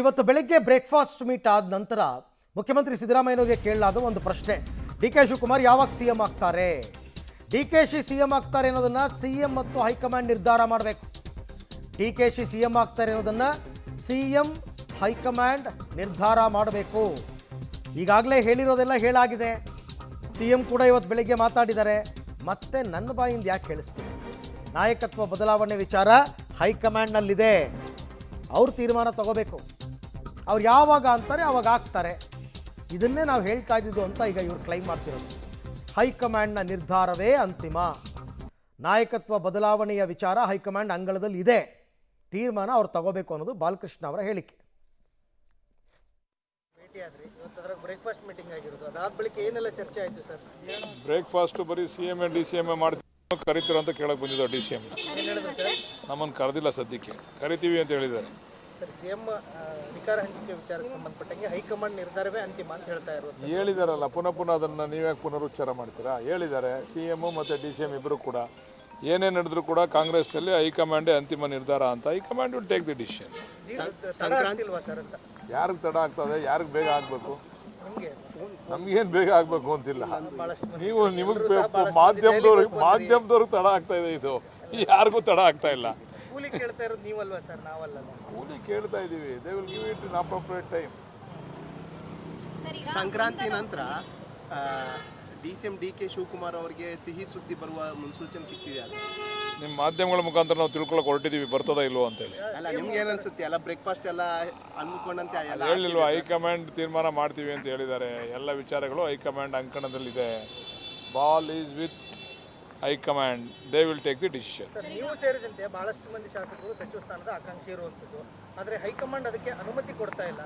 ಇವತ್ತು ಬೆಳಗ್ಗೆ breakfast meet ಆದ ನಂತರ ಮುಖ್ಯಮಂತ್ರಿ ಸಿದ್ದರಾಮಯ್ಯನವರಿಗೆ ಕೇಳಲಾದ ಒಂದು ಪ್ರಶ್ನೆ, ಡಿ ಕೆ ಶಿವಕುಮಾರ್ ಯಾವಾಗ ಸಿಎಂ ಆಗ್ತಾರೆ, ಡಿ ಕೆ ಶಿ ಸಿಎಂ ಆಗ್ತಾರೆ ಅನ್ನೋದನ್ನ ಸಿಎಂ ಮತ್ತು ಹೈಕಮಾಂಡ್ ನಿರ್ಧಾರ ಮಾಡಬೇಕು. ಡಿ ಕೆ ಶಿ ಸಿಎಂ ಆಗ್ತಾರೆ ಅನ್ನೋದನ್ನ ಸಿಎಂ ಹೈಕಮಾಂಡ್ ನಿರ್ಧಾರ ಮಾಡಬೇಕು. ಈಗಾಗಲೇ ಹೇಳಿರೋದೆಲ್ಲ ಹೇಳಾಗಿದೆ. ಸಿಎಂ ಕೂಡ ಇವತ್ತು ಬೆಳಗ್ಗೆ ಮಾತಾಡಿದ್ದಾರೆ. ಮತ್ತೆ ನನ್ನ ಬಾಯಿಂದ ಯಾಕೆ ಹೇಳಿಸ್ತೀನಿ? ನಾಯಕತ್ವ ಬದಲಾವಣೆ ವಿಚಾರ ಹೈಕಮಾಂಡ್ನಲ್ಲಿದೆ. ಅವ್ರು ತೀರ್ಮಾನ ತಗೋಬೇಕು. ಅವ್ರು ಯಾವಾಗ ಅಂತಾರೆ ಆವಾಗ ಆಗ್ತಾರೆ. ಇದನ್ನೇ ನಾವು ಹೇಳ್ತಾ ಇದ್ದಿದ್ದು ಅಂತ ಈಗ ಇವ್ರು ಕ್ಲೈಮ್ ಮಾಡ್ತಿರೋದು. ಹೈಕಮಾಂಡ್ನ ನಿರ್ಧಾರವೇ ಅಂತಿಮ. ನಾಯಕತ್ವ ಬದಲಾವಣೆಯ ವಿಚಾರ ಹೈಕಮಾಂಡ್ ಅಂಗಳದಲ್ಲಿ ಇದೆ. ತೀರ್ಮಾನ ಅವ್ರು ತಗೋಬೇಕು ಅನ್ನೋದು ಬಾಲಕೃಷ್ಣ ಅವರ ಹೇಳಿಕೆ. ಬ್ರೇಕ್ಫಾಸ್ಟ್ ಮೀಟಿಂಗ್ ಆಗಿರೋದು, ಅದಾದ ಬಳಿಕ ಏನೆಲ್ಲ ಚರ್ಚೆ ಆಯಿತು ಸರ್? ಬ್ರೇಕ್ಫಾಸ್ಟ್ ಬರೀ CM DCM ಮಾಡ್ತೀವಿ ಕರಿತೀರ ಅಂತ ಕೇಳಕ್ಕೆ ಬಂದಿದ್ದು. DCM ನಮ್ಮನ್ನು ಕರೆದಿಲ್ಲ, ಸದ್ಯಕ್ಕೆ ಕರಿತೀವಿ ಅಂತ ಹೇಳಿದ್ದಾರೆ. ಸರ್, CM ಅಧಿಕಾರ ಹಂಚಿಕೆ ವಿಚಾರಕ್ಕೆ ಸಂಬಂಧಪಟ್ಟಂಗೆ ಹೈಕಮಾಂಡ್ ನಿರ್ಧಾರವೇ ಅಂತಿಮ ಅಂತ ಹೇಳ್ತಾ ಇರೋದು ಹೇಳಿದಾರಲ್ಲ. ಪುನಃ ಅದನ್ನು ನೀವ್ಯಾಕೆ ಪುನರುಚ್ಚಾರ ಮಾಡ್ತೀರಾ? ಹೇಳಿದ್ದಾರೆ. CM ಮತ್ತು DCM ಇಬ್ಬರು ಕೂಡ ಏನೇ ನಡೆದ್ರು ಕೂಡ ಕಾಂಗ್ರೆಸ್ನಲ್ಲಿ ಹೈಕಮಾಂಡೇ ಅಂತಿಮ ನಿರ್ಧಾರ ಅಂತ. High command will take the decision. ಯಾರಿಗೆ ತಡ ಆಗ್ತದೆ, ಯಾರಿಗೆ ಬೇಗ ಆಗಬೇಕು? ನಮಗೇನು ಬೇಗ ಆಗಬೇಕು ಅಂತಿಲ್ಲ. ನಿಮಗೆ ಮಾಧ್ಯಮದವ್ರಿಗೆ ತಡ ಆಗ್ತಾ ಇದೆ. ಇದು ಯಾರಿಗೂ ತಡ ಆಗ್ತಾ ಇಲ್ಲ. ಕೂಲಿ ಕೇಳ್ತಾ ಇರೋದು ನೀವಲ್ವಾ ಸರ್? ನಾವಲ್ಲ. ಕೂಲಿ ಕೇಳ್ತಾ ಇದ್ದೀವಿ. They will give it in appropriate time. Sankranti ನಂತರ DCM DK ಶಿವಕುಮಾರ್ ಅವರಿಗೆ ಸಿಹಿ ಸುದ್ದಿ ಬರುವ ಮುನ್ಸೂಚನೆ ಸಿಗ್ತಿದೆ. ನಿಮ್ಮ ಮಾಧ್ಯಮಗಳ ಮುಖಾಂತರ ನಾವು ತಿಳ್ಕೊಳಕ್ಕೆ ಹೊರಟಿದ್ದೀವಿ, ಬರ್ತದೋ ಇಲ್ವೋ ಅಂತೇಳಿ. ಅಲ್ಲ, ನಿಮ್ಗೆ ಏನು ಅನ್ಸುತ್ತೆ? ಎಲ್ಲ ಬ್ರೇಕ್ಫಾಸ್ಟ್ ಎಲ್ಲ ಅಂದ್ಕೊಂಡಂತೆ ಹೇಳಿಲ್ವಾ? ಹೈಕಮಾಂಡ್ ತೀರ್ಮಾನ ಮಾಡ್ತೀವಿ ಅಂತ ಹೇಳಿದ್ದಾರೆ. ಎಲ್ಲ ವಿಚಾರಗಳು ಹೈಕಮಾಂಡ್ ಅಂಕಣದಲ್ಲಿದೆ. Ball is with high command. They will take the decision. Sir, ನೀವು ಸೇರಿದಂತೆ ಬಹಳಷ್ಟು ಮಂದಿ ಶಾಸಕರು ಸಚಿವ ಸ್ಥಾನದ ಆಕಾಂಕ್ಷಿ ಇರುವಂಥದ್ದು. ಆದರೆ ಹೈಕಮಾಂಡ್ ಅದಕ್ಕೆ ಅನುಮತಿ ಕೊಡ್ತಾ ಇಲ್ಲ.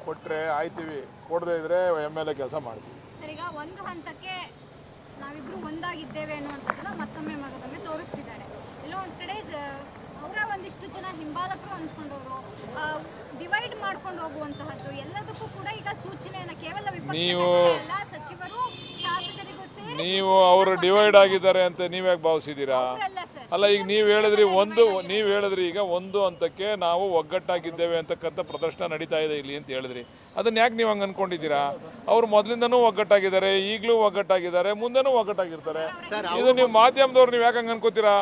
ಕೊಟ್ಟರೆ ಆಯ್ತೀವಿ, ಕೊಡದೇ ಇದ್ರೆ MLA ಕೆಲಸ ಮಾಡ್ತೀವಿ. ಸರ್, ಈಗ ಒಂದು ಹಂತಕ್ಕೆ ನಾವಿಬ್ರು ಒಂದಾಗಿದ್ದೇವೆ ಅನ್ನುವಂಥದ್ದನ್ನ ಮತ್ತೊಮ್ಮೆ ಮಗದೊಮ್ಮೆ ತೋರಿಸ್ತಿದ್ದಾರೆ. ಎಲ್ಲೋ ಒಂದು ಕಡೆ ಅವರ ಒಂದಿಷ್ಟು ಜನ ಹಿಂಬಾಲಕರು ಅನ್ಸ್ಕೊಂಡವರು ಡಿವೈಡ್ ಮಾಡ್ಕೊಂಡು ಹೋಗುವಂತಹದ್ದು ಎಲ್ಲದಕ್ಕೂ ಕೂಡ ಈಗ ಸೂಚನೆಯನ್ನ ಕೇವಲ ಎಲ್ಲ ಸಚಿವರು ಶಾಸಕರಿಗೂ ಸೇರಿ ನೀವು ಅವರು ಡಿವೈಡ್ ಆಗಿದ್ದಾರೆ ಅಂತ ನೀವ್ಯಾಕೆ ಭಾವಿಸಿದ್ದೀರಾ? ಅಲ್ಲ, ಈಗ ನೀವು ಹೇಳಿದ್ರಿ ಈಗ ಒಂದು ಹಂತಕ್ಕೆ ನಾವು ಒಗ್ಗಟ್ಟಾಗಿದ್ದೇವೆ ಅಂತಕ್ಕಂಥ ಪ್ರದರ್ಶನ ನಡೀತಾ ಇದೆ ಇಲ್ಲಿ ಅಂತ ಹೇಳಿದ್ರಿ. ಅದನ್ನ ಯಾಕೆ ನೀವು ಹಂಗೆ ಅನ್ಕೊಂಡಿದ್ದೀರಾ? ಅವ್ರು ಮೊದಲಿಂದನೂ ಒಗ್ಗಟ್ಟಾಗಿದ್ದಾರೆ, ಈಗಲೂ ಒಗ್ಗಟ್ಟಾಗಿದ್ದಾರೆ, ಮುಂದೆನೂ ಒಗ್ಗಟ್ಟಾಗಿರ್ತಾರೆ. ಇದು ನೀವು ಮಾಧ್ಯಮದವ್ರು ನೀವು ಯಾಕೆ ಹಂಗೆ ಅನ್ಕೋತೀರಾ?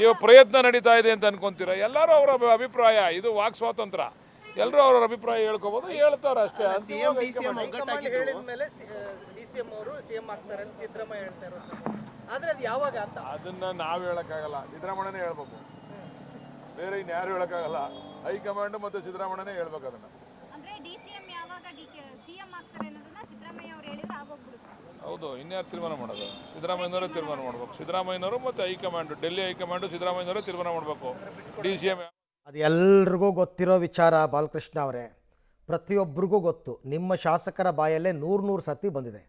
ಇವಾಗ ಪ್ರಯತ್ನ ನಡೀತಾ ಇದೆ ಅಂತ ಅನ್ಕೊಂತೀರಾ? ಎಲ್ಲರೂ ಅವರ ಅಭಿಪ್ರಾಯ, ಇದು ವಾಕ್ ಸ್ವಾತಂತ್ರ್ಯ. ಎಲ್ಲರೂ ಅವರ ಅಭಿಪ್ರಾಯ ಹೇಳ್ಕೋಬಹುದು, ಹೇಳ್ತಾರೆ ಅಷ್ಟೇ. ಹೇಳಿದ್ಮೇಲೆ DCM ಅವರು CM ಆಗ್ತಾರೆ ಅಂತ ಸಿದ್ದರಾಮಯ್ಯ ಹೇಳ್ತಾ ಇರೋದು. ಆದ್ರೆ ಅದು ಯಾವಾಗ ಅಂತ ಅದನ್ನ ನಾವು ಹೇಳಕ್ಕಾಗಲ್ಲ. ಸಿದ್ದರಾಮಯ್ಯನೇ ಹೇಳ್ಬೇಕು, ಬೇರೆ ಇನ್ಯಾರು ಹೇಳಕ್ಕಾಗಲ್ಲ. ಹೈಕಮಾಂಡ್ ಮತ್ತು ಸಿದ್ದರಾಮಯ್ಯನೇ ಹೇಳ್ಬೇಕು ಅದನ್ನ. ಅಂದ್ರೆ DCM ಯಾವಾಗ CM ಆಗ್ತಾರೆ ಅನ್ನೋದನ್ನ ಸಿದ್ದರಾಮಯ್ಯ ಅವರು ಹೇಳಿದ್ರೆ ಆಗೋಗ್ಬಿಡುತ್ತೆ. ಹೌದು, ಇನ್ಯಾರು ತೀರ್ಮಾನ ಮಾಡೋದು? ಸಿದ್ದರಾಮಯ್ಯನವರೇ ತೀರ್ಮಾನ ಮಾಡಬೇಕು. ಸಿದ್ದರಾಮಯ್ಯನವರು ಮತ್ತು ಹೈಕಮಾಂಡ್, ಡೆಲ್ಲಿ ಹೈಕಮಾಂಡ್ ಸಿದ್ದರಾಮಯ್ಯನವರೇ ತೀರ್ಮಾನ ಮಾಡಬೇಕು. DCM ಅದು ಎಲ್ರಿಗೂ ಗೊತ್ತಿರೋ ವಿಚಾರ ಬಾಲಕೃಷ್ಣ ಅವರೇ. ಪ್ರತಿಯೊಬ್ಬರಿಗೂ ಗೊತ್ತು. ನಿಮ್ಮ ಶಾಸಕರ ಬಾಯಲ್ಲೇ 100 ಸರ್ತಿ ಬಂದಿದೆ.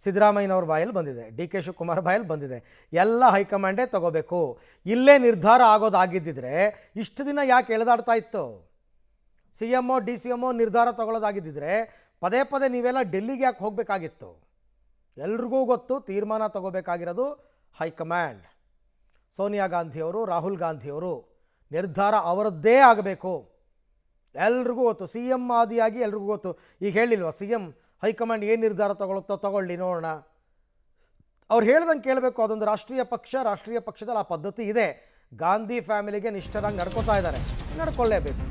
ಸಿದ್ದರಾಮಯ್ಯನವ್ರ ಬಾಯಲ್ಲಿ ಬಂದಿದೆ, ಡಿ ಕೆ ಶಿವಕುಮಾರ್ ಬಾಯಲ್ಲಿ ಬಂದಿದೆ. ಎಲ್ಲ ಹೈಕಮಾಂಡೇ ತಗೋಬೇಕು. ಇಲ್ಲೇ ನಿರ್ಧಾರ ಆಗೋದಾಗಿದ್ದಿದ್ರೆ ಇಷ್ಟು ದಿನ ಯಾಕೆ ಎಳೆದಾಡ್ತಾ ಇತ್ತು? CM DCM ನಿರ್ಧಾರ ತಗೊಳ್ಳೋದಾಗಿದ್ದಿದ್ರೆ ಪದೇ ಪದೇ ನೀವೆಲ್ಲ ಡೆಲ್ಲಿಗೆ ಯಾಕೆ ಹೋಗಬೇಕಾಗಿತ್ತು? ಎಲ್ರಿಗೂ ಗೊತ್ತು, ತೀರ್ಮಾನ ತಗೋಬೇಕಾಗಿರೋದು ಹೈಕಮಾಂಡ್. ಸೋನಿಯಾ ಗಾಂಧಿಯವರು, ರಾಹುಲ್ ಗಾಂಧಿಯವರು ನಿರ್ಧಾರ ಅವರದ್ದೇ ಆಗಬೇಕು. ಎಲ್ರಿಗೂ ಗೊತ್ತು. CM ಆದಿಯಾಗಿ ಎಲ್ರಿಗೂ ಗೊತ್ತು. ಈಗ ಹೇಳಿಲ್ವ CM ಹೈಕಮಾಂಡ್ ಏನು ನಿರ್ಧಾರ ತಗೊಳುತ್ತೋ ತಗೊಳ್ಳಿ, ನೋಡೋಣ. ಅವ್ರು ಹೇಳ್ದಂಗೆ ಕೇಳಬೇಕು. ಅದೊಂದು ರಾಷ್ಟ್ರೀಯ ಪಕ್ಷದಲ್ಲಿ ಆ ಪದ್ಧತಿ ಇದೆ. ಗಾಂಧಿ ಫ್ಯಾಮಿಲಿಗೆ ನಿಷ್ಠರಾಗಿ ನಡ್ಕೋತಾ ಇದ್ದಾರೆ, ನಡ್ಕೊಳ್ಳೇಬೇಕು.